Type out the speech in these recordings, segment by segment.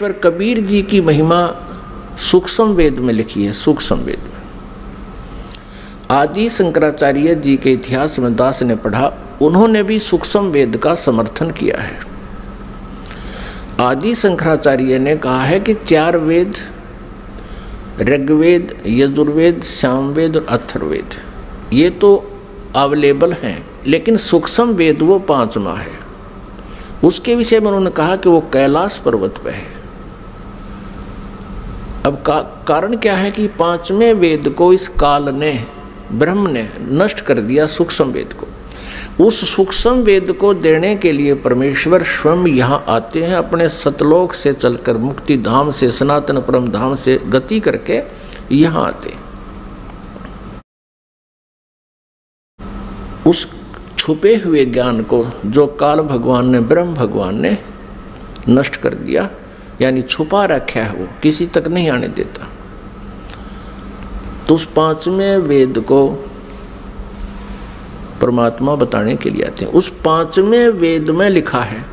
परमेश्वर कबीर जी की महिमा सूक्ष्म वेद में लिखी है। सूक्ष्म वेद में आदि शंकराचार्य जी के इतिहास में दास ने पढ़ा, उन्होंने भी सूक्ष्म वेद का समर्थन किया है। आदि शंकराचार्य ने कहा है कि 4 वेद, ऋग्वेद, यजुर्वेद, सामवेद और अथर्ववेद, ये तो अवेलेबल हैं, लेकिन सूक्ष्म वेद वो 5वां है। उसके विषय में उन्होंने कहा कि वो कैलाश पर्वत पे है। अब कारण क्या है कि 5वें वेद को इस काल ने, ब्रह्म ने नष्ट कर दिया, सूक्ष्म वेद को। उस सूक्ष्म वेद को देने के लिए परमेश्वर स्वयं यहाँ आते हैं, अपने सतलोक से चलकर, मुक्ति धाम से, सनातन परम धाम से गति करके यहाँ आते। उस छुपे हुए ज्ञान को जो काल भगवान ने, ब्रह्म भगवान ने नष्ट कर दिया, यानी छुपा रखा है, वो किसी तक नहीं आने देता। तो उस 5वें वेद को परमात्मा बताने के लिए आते हैं। उस 5वें वेद में लिखा है,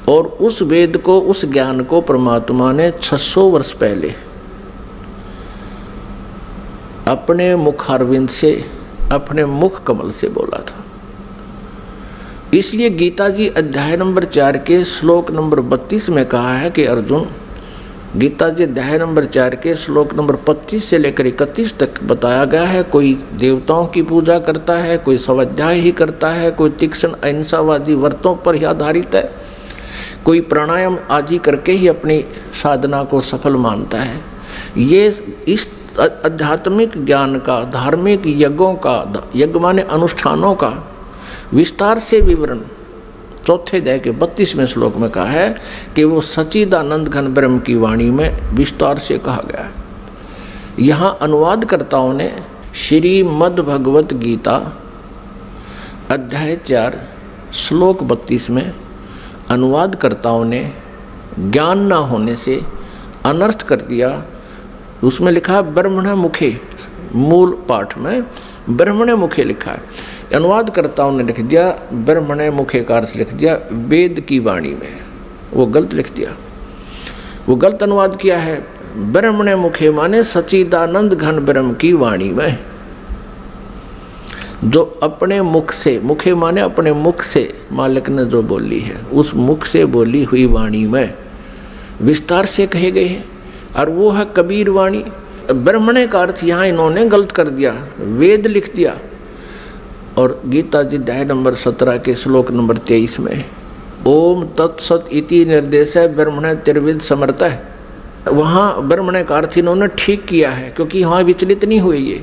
और उस वेद को, उस ज्ञान को परमात्मा ने 600 वर्ष पहले अपने मुखारविंद से, अपने मुख कमल से बोला था। इसलिए गीता जी अध्याय नंबर 4 के श्लोक नंबर 32 में कहा है कि अर्जुन, गीता जी अध्याय नंबर 4 के श्लोक नंबर 25 से लेकर 31 तक बताया गया है, कोई देवताओं की पूजा करता है, कोई स्वाध्याय ही करता है, कोई तीक्ष्ण अहिंसावादी व्रतों पर ही आधारित है, कोई प्राणायाम आदि करके ही अपनी साधना को सफल मानता है। ये इस आध्यात्मिक ज्ञान का, धार्मिक यज्ञों का, यज्ञ माने अनुष्ठानों का विस्तार से विवरण 4थे अध्याय के 32वें श्लोक में कहा है कि वो सच्चिदानंद घन ब्रह्म की वाणी में विस्तार से कहा गया है। यहाँ अनुवादकर्ताओं ने श्रीमद् भगवत गीता अध्याय 4 श्लोक 32 में अनुवादकर्ताओं ने ज्ञान न होने से अनर्थ कर दिया। उसमें लिखा ब्रह्मण मुखे, मूल पाठ में ब्रह्मण मुखे लिखा है, अनुवादकर्ताओं ने लिख दिया ब्रह्मण मुखे का अर्थ लिख दिया वेद की वाणी में। वो गलत लिख दिया, वो गलत अनुवाद किया है। ब्रह्मण मुखे माने सच्चिदानंद घन ब्रह्म की वाणी में, जो अपने मुख से, मुखे माने अपने मुख से मालिक ने जो बोली है, उस मुख से बोली हुई वाणी में विस्तार से कहे गए हैं, और वो है कबीर वाणी। ब्रह्मण का अर्थ यहाँ इन्होंने गलत कर दिया, वेद लिख दिया। और गीता जी अध्याय नंबर 17 के श्लोक नंबर 23 में ओम तत्सत इति निर्देश है ब्रह्मण त्रिविद समर्थ है, वहाँ ब्रह्मण का अर्थ इन्होंने ठीक किया है, क्योंकि वहाँ विचलित नहीं हुए। ये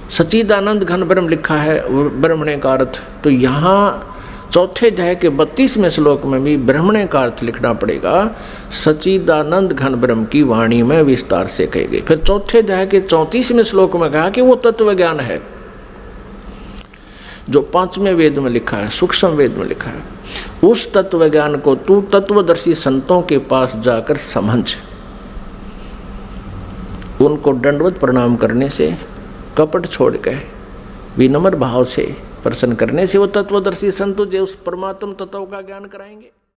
सच्चिदानंद घन ब्रह्म लिखा है ब्रह्मण का अर्थ, तो यहाँ 4थे अध्याय के 32वें श्लोक में भी ब्रह्मण का अर्थ लिखना पड़ेगा, सच्चिदानंद घन ब्रह्म की वाणी में विस्तार से कही गई। फिर 4थे अध्याय के 34वें श्लोक में कहा कि वो तत्व ज्ञान है जो 5वें वेद में लिखा है, सूक्ष्म वेद में लिखा है। उस तत्व ज्ञान को तू तत्वदर्शी संतों के पास जाकर समझ, उनको दंडवत प्रणाम करने से, कपट छोड़ के विनम्र भाव से प्रसन्न करने से वो तत्वदर्शी संत तुझे उस परमात्म तत्व का ज्ञान कराएंगे।